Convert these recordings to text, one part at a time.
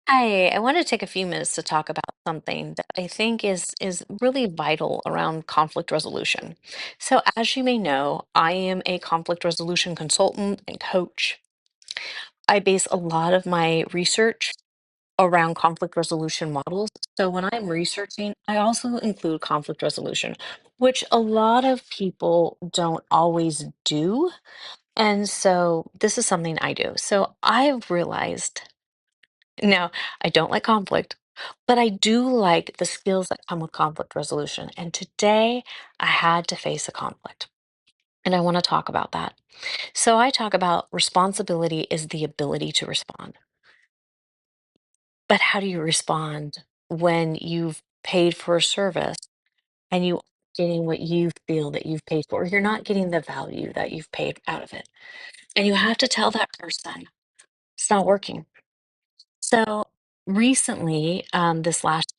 Hi, I want to take a few minutes to talk about something that I think is really vital around conflict resolution. So, as you may know, I am a conflict resolution consultant and coach. I base a lot of my research around conflict resolution models. So, when I'm researching, I also include conflict resolution, which a lot of people don't always do. And so, this is something I do. So, I've realized now, I don't like conflict, but I do like the skills that come with conflict resolution. And today I had to face a conflict, and I want to talk about that. So I talk about responsibility is the ability to respond. But how do you respond when you've paid for a service and you aren't getting what you feel that you've paid for? You're not getting the value that you've paid out of it. And you have to tell that person it's not working. So recently, this last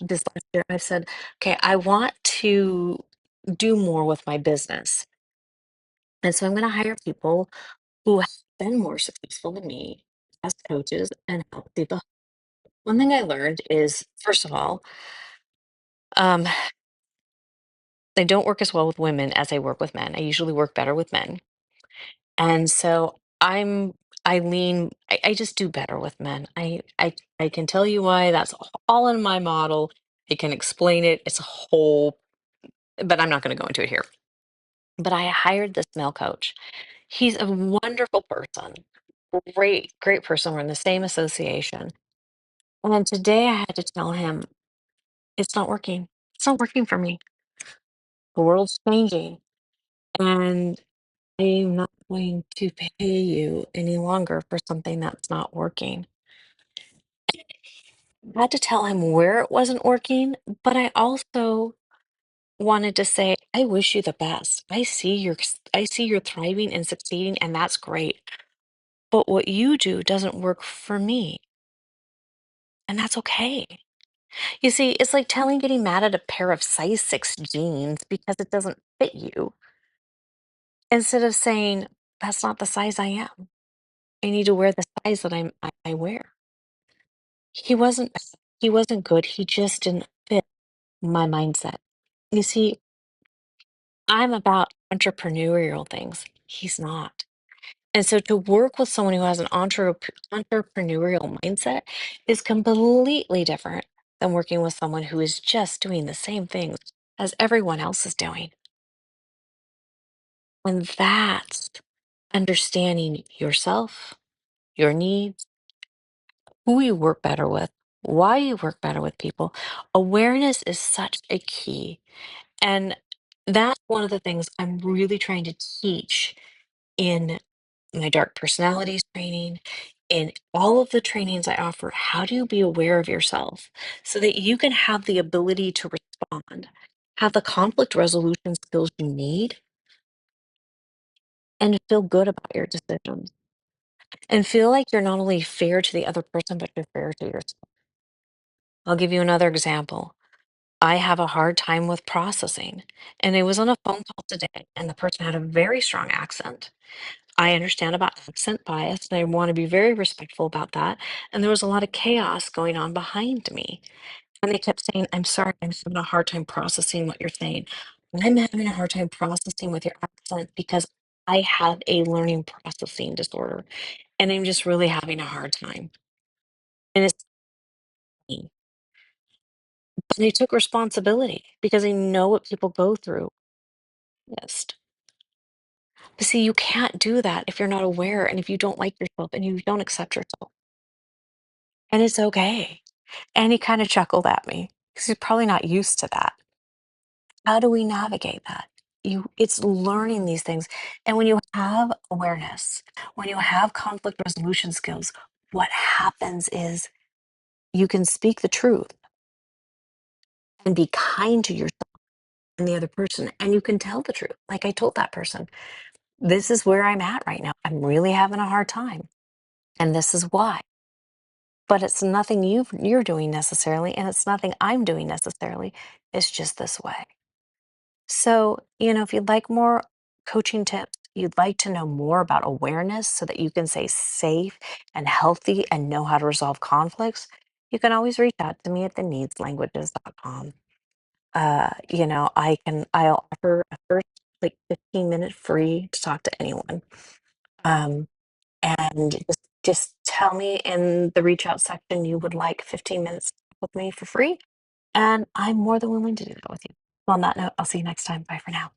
year, I've said, okay, I want to do more with my business, and so I'm going to hire people who have been more successful than me as coaches and help people. One thing I learned is, first of all, um, they don't work as well with women as I work with men. I usually work better with men, and so I just do better with men. I can tell you why. That's all in my model. I can explain it. It's a whole but I'm not going to go into it here. But I hired this male coach. He's a wonderful person, great person. We're in the same association. And today I had to tell him it's not working. It's not working for me. The world's changing, and I'm not going to pay you any longer for something that's not working. I had to tell him where it wasn't working, but I also wanted to say, I wish you the best. I see you're thriving and succeeding, and that's great. But what you do doesn't work for me, and that's okay. You see, it's like getting mad at a pair of size 6 jeans because it doesn't fit you, instead of saying, that's not the size I am. I need to wear the size that I wear. He wasn't he wasn't good. He just didn't fit my mindset. You see, I'm about entrepreneurial things. He's not. And so to work with someone who has an entrepreneurial mindset is completely different than working with someone who is just doing the same things as everyone else is doing. And that's understanding yourself, your needs, who you work better with, why you work better with people. Awareness is such a key. And that's one of the things I'm really trying to teach in my dark personalities training, in all of the trainings I offer. How do you be aware of yourself so that you can have the ability to respond, have the conflict resolution skills you need, and feel good about your decisions? And feel like you're not only fair to the other person, but you're fair to yourself. I'll give you another example. I have a hard time with processing. And I was on a phone call today, and the person had a very strong accent. I understand about accent bias, and I want to be very respectful about that. And there was a lot of chaos going on behind me. And they kept saying, I'm sorry, I'm having a hard time processing what you're saying. I'm having a hard time processing with your accent because I have a learning processing disorder, and I'm just really having a hard time. And it's me. But I took responsibility because I know what people go through. Yes. But see, you can't do that if you're not aware and if you don't like yourself and you don't accept yourself. And it's okay. And he kind of chuckled at me because he's probably not used to that. How do we navigate that? It's learning these things. And when you have awareness, when you have conflict resolution skills, what happens is you can speak the truth and be kind to yourself and the other person. And you can tell the truth. Like I told that person, this is where I'm at right now. I'm really having a hard time. And this is why. But it's nothing you're doing necessarily, and it's nothing I'm doing necessarily. It's just this way. So, if you'd like more coaching tips, you'd like to know more about awareness so that you can stay safe and healthy and know how to resolve conflicts, you can always reach out to me at theneedslanguages.com. I'll offer a first like 15-minute free to talk to anyone. Um, and just tell me in the reach out section you would like 15 minutes to talk with me for free. And I'm more than willing to do that with you. On that note, I'll see you next time. Bye for now.